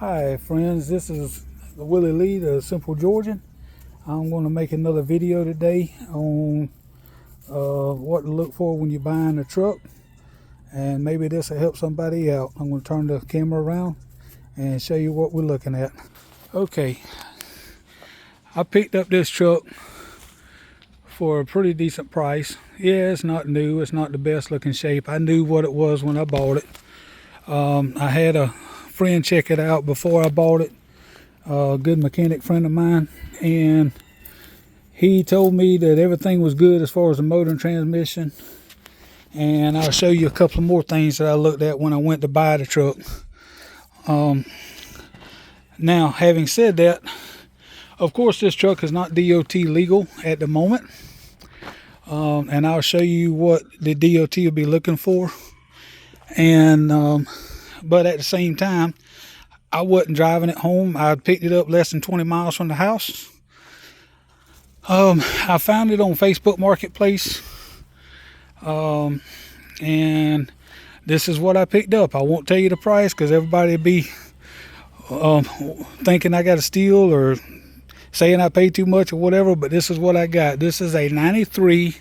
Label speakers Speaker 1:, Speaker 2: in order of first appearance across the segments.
Speaker 1: Hi friends, this is Willie Lee, the Simple Georgian. I'm going to make another video today on what to look for when you're buying a truck, and maybe this will help somebody out. I'm going to turn the camera around and show you what we're looking at. Okay, I picked up this truck for a pretty decent price. Yeah, it's not new, it's not the best looking shape. I knew what it was when I bought it. I had a friend check it out before I bought it, a good mechanic friend of mine, and he told me that everything was good as far as the motor and transmission. And I'll show you a couple more things that I looked at when I went to buy the truck. Now, having said that, of course this truck is not DOT legal at the moment, and I'll show you what the DOT will be looking for. And but at the same time, I wasn't driving it home. I picked it up less than 20 miles from the house. I found it on Facebook Marketplace, and this is what I picked up. I won't tell you the price because everybody will be thinking I got a steal or saying I paid too much or whatever, but this is what I got. This is a 93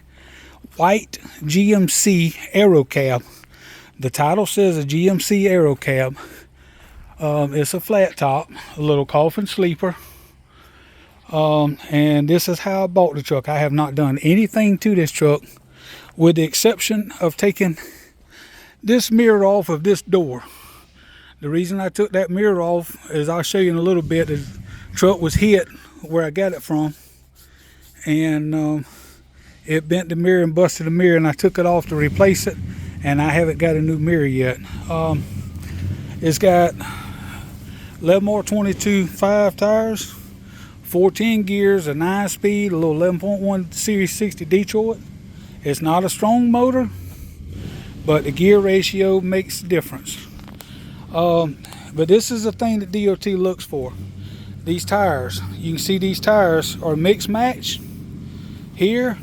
Speaker 1: white GMC Aero Cab. The title says a GMC Aero Cab. It's a flat top, a little coffin sleeper. And this is how I bought the truck. I have not done anything to this truck with the exception of taking this mirror off of this door. The reason I took that mirror off is I'll show you in a little bit. The truck was hit where I got it from, and it bent the mirror and busted the mirror, and I took it off to replace it, and I haven't got a new mirror yet. It's got 11R22.5 tires, 14 gears, a 9-speed, a little 11.1 Series 60 Detroit. It's not a strong motor, but the gear ratio makes a difference. But this is the thing that DOT looks for. These tires, you can see these tires are mixed match here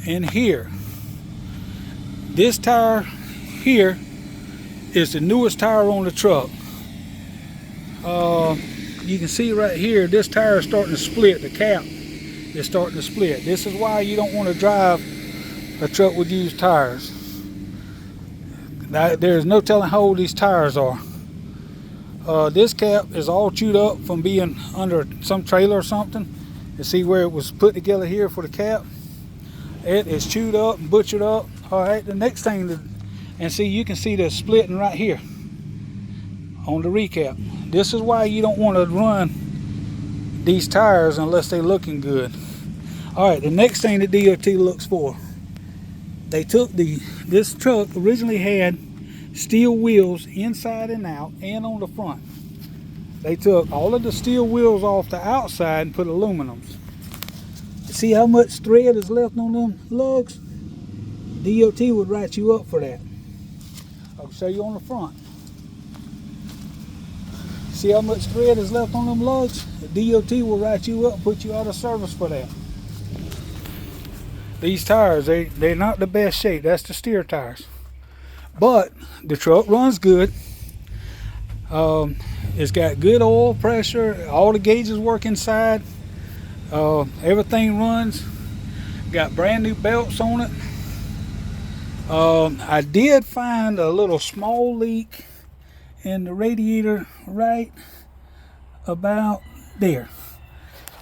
Speaker 1: and here. This tire here is the newest tire on the truck. You can see right here, this tire is starting to split. The cap is starting to split. This is why you don't want to drive a truck with used tires. Now, there's no telling how old these tires are. This cap is all chewed up from being under some trailer or something. You see where it was put together here for the cap? It is chewed up and butchered up. All right, the next thing, and see, you can see the splitting right here on the recap. This is why you don't want to run these tires unless they're looking good. All right, the next thing the DOT looks for, they took this truck originally had steel wheels inside and out and on the front. They took all of the steel wheels off the outside and put aluminums. See how much thread is left on them lugs? DOT would write you up for that. I'll show you on the front. See how much thread is left on them lugs? The DOT will write you up, put you out of service for that. These tires, they're not the best shape. That's the steer tires. But the truck runs good. It's got good oil pressure. All the gauges work inside. Everything runs. Got brand new belts on it. I did find a little small leak in the radiator right about there.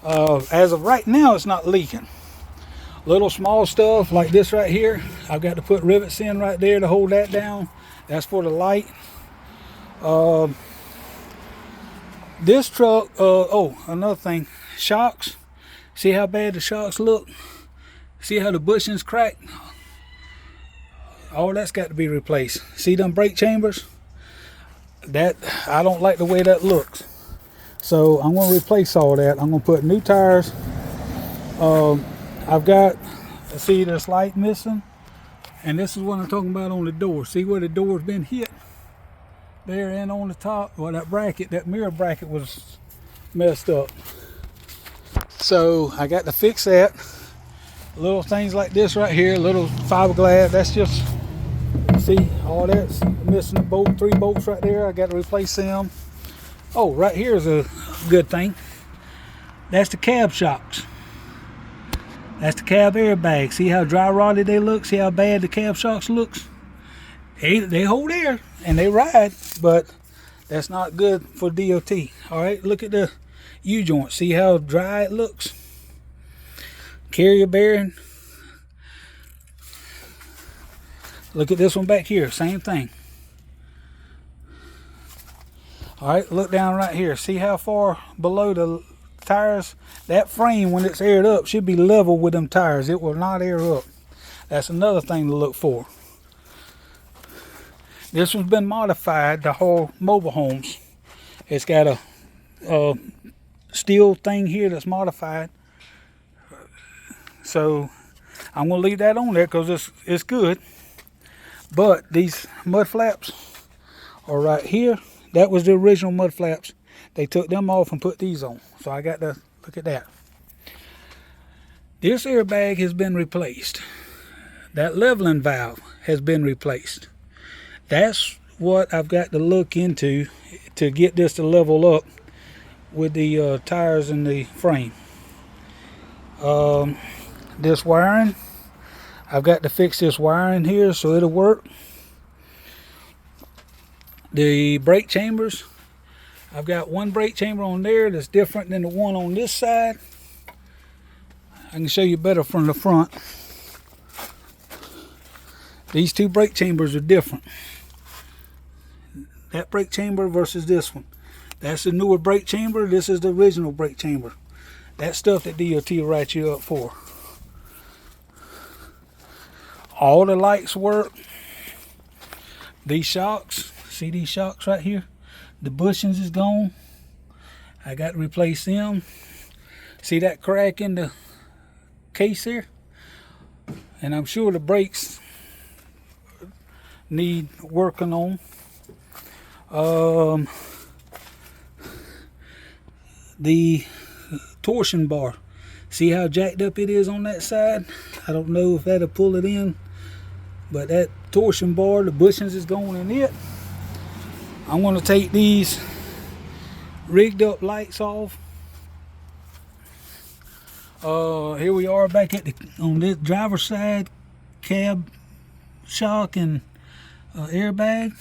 Speaker 1: As of right now, it's not leaking. Little small stuff like this right here, I've got to put rivets in right there to hold that down. That's for the light. This truck, oh, another thing, shocks. See how bad the shocks look? See how the bushings cracked? All that's got to be replaced. See them brake chambers? That, I don't like the way that looks. So I'm going to replace all that. I'm going to put new tires. I've got, see this light missing, and this is what I'm talking about on the door. See where the door's been hit there, and on the top, well, that bracket, that mirror bracket was messed up. So I got to fix that. Little things like this right here, little fiberglass, that's just, see all that's missing a bolt, 3 bolts right there. I got to replace them. Oh, right here is a good thing. That's the cab shocks. That's the cab airbag. See how dry rotted they look? See how bad the cab shocks looks? They hold air and they ride, but that's not good for DOT. All right, look at the U-joint. See how dry it looks? Carrier bearing. Look at this one back here. Same thing. All right, look down right here. See how far below the tires? That frame, when it's aired up, should be level with them tires. It will not air up. That's another thing to look for. This one's been modified to haul mobile homes. It's got a steel thing here that's modified. So I'm gonna leave that on there because it's good. But these mud flaps are right here. That was the original mud flaps. They took them off and put these on. So I got to look at that. This airbag has been replaced. That leveling valve has been replaced. That's what I've got to look into to get this to level up with the tires and the frame. This wiring, I've got to fix this wiring here so it'll work. The brake chambers, I've got one brake chamber on there that's different than the one on this side. I can show you better from the front. These two brake chambers are different. That brake chamber versus this one. That's the newer brake chamber. This is the original brake chamber. That's stuff that DOT will write you up for. All the lights work. These shocks, see these shocks right here? The bushings is gone. I got to replace them. See that crack in the case here? And I'm sure the brakes need working on. The torsion bar, see how jacked up it is on that side? I don't know if that'll pull it in, but that torsion bar, the bushings is going in it. I'm going to take these rigged up lights off. Here we are back at on this driver's side, cab shock and airbag.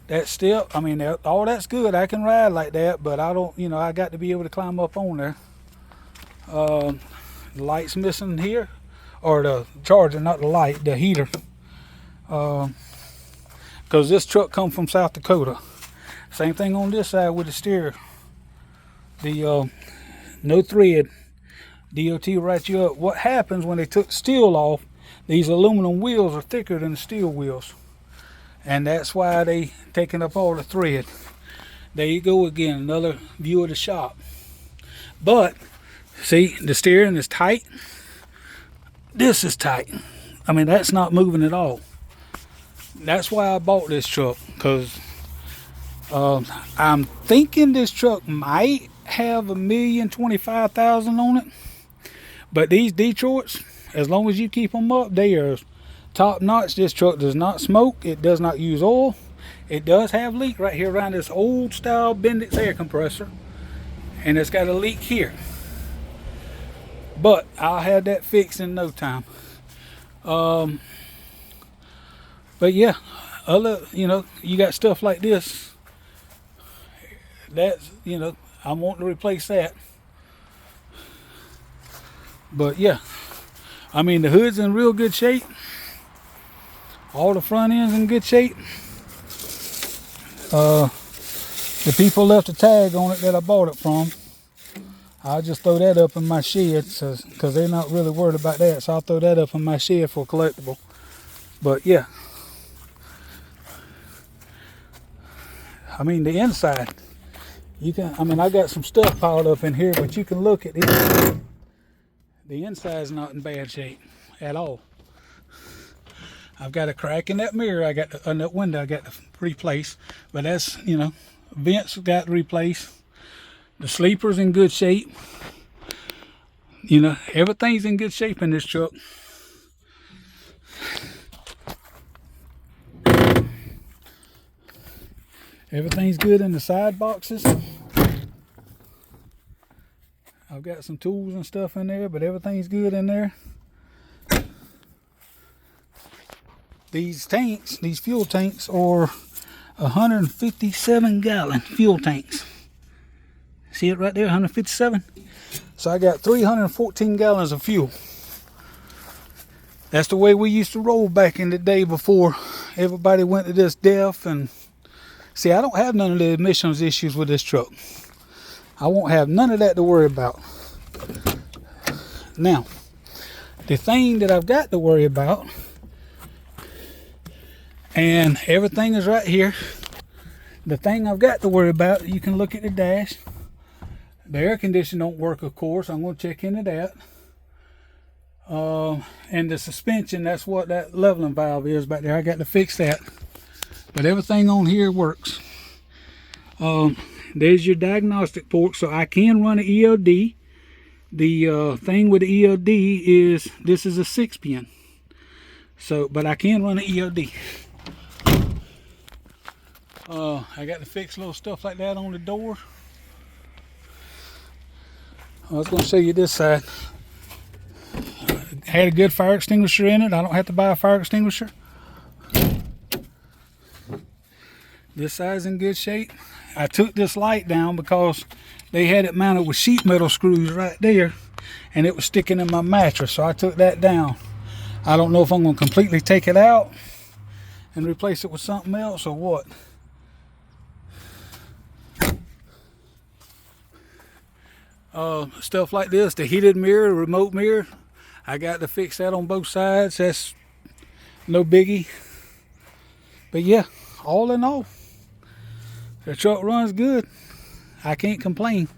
Speaker 1: That step, I mean, all that's good. I can ride like that, but I don't, I got to be able to climb up on there. The light's missing here, or the charger, not the light, the heater. Because this truck come from South Dakota. Same thing on this side with the steer. The no thread. DOT writes you up. What happens when they took the steel off? These aluminum wheels are thicker than the steel wheels, and that's why they taking up all the thread. There you go again, another view of the shop. But see, the steering is tight. This is tight. I mean, that's not moving at all. That's why I bought this truck, because I'm thinking this truck might have 1,025,000 on it. But these Detroits, as long as you keep them up, they are top notch. This truck does not smoke. It does not use oil. It does have leak right here around this old style Bendix air compressor, and it's got a leak here. But I'll have that fixed in no time. But yeah, you got stuff like this. That's, I'm wanting to replace that. But yeah, I mean, the hood's in real good shape. All the front end's in good shape. The people left a tag on it that I bought it from. I'll just throw that up in my shed because they're not really worried about that. So I'll throw that up in my shed for collectible. But yeah, I mean, the inside, I got some stuff piled up in here, but you can look at it. The inside's not in bad shape at all. I've got a crack in that mirror. I got that window I got to replace, but that's, vents got to replace. The sleeper's in good shape. Everything's in good shape in this truck. Everything's good in the side boxes. I've got some tools and stuff in there, but everything's good in there. These tanks, these fuel tanks, are 157 gallon fuel tanks. See it right there, 157? So I got 314 gallons of fuel. That's the way we used to roll back in the day before everybody went to this DEF. And see, I don't have none of the emissions issues with this truck. I won't have none of that to worry about. Now, the thing that I've got to worry about, and everything is right here. The thing I've got to worry about, you can look at the dash. The air conditioner don't work, of course. I'm going to check into that. And the suspension, that's what that leveling valve is back there. I got to fix that. But everything on here works. There's your diagnostic port, so I can run an ELD. The thing with the ELD is this is a 6-pin. So, but I can run an ELD. I got to fix little stuff like that on the door. I was going to show you this side. Had a good fire extinguisher in it. I don't have to buy a fire extinguisher. This side's in good shape. I took this light down because they had it mounted with sheet metal screws right there, and it was sticking in my mattress, so I took that down. I don't know if I'm going to completely take it out and replace it with something else or what. Stuff like this, the heated mirror, remote mirror, I got to fix that on both sides. That's no biggie. But yeah, all in all, the truck runs good. I can't complain.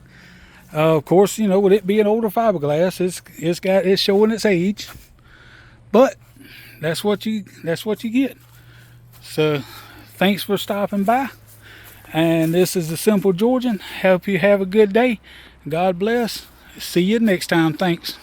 Speaker 1: Of course, you know, with it being older fiberglass, it's showing its age. But that's what you get. So thanks for stopping by. And this is the Simple Georgian. Hope you have a good day. God bless. See you next time. Thanks.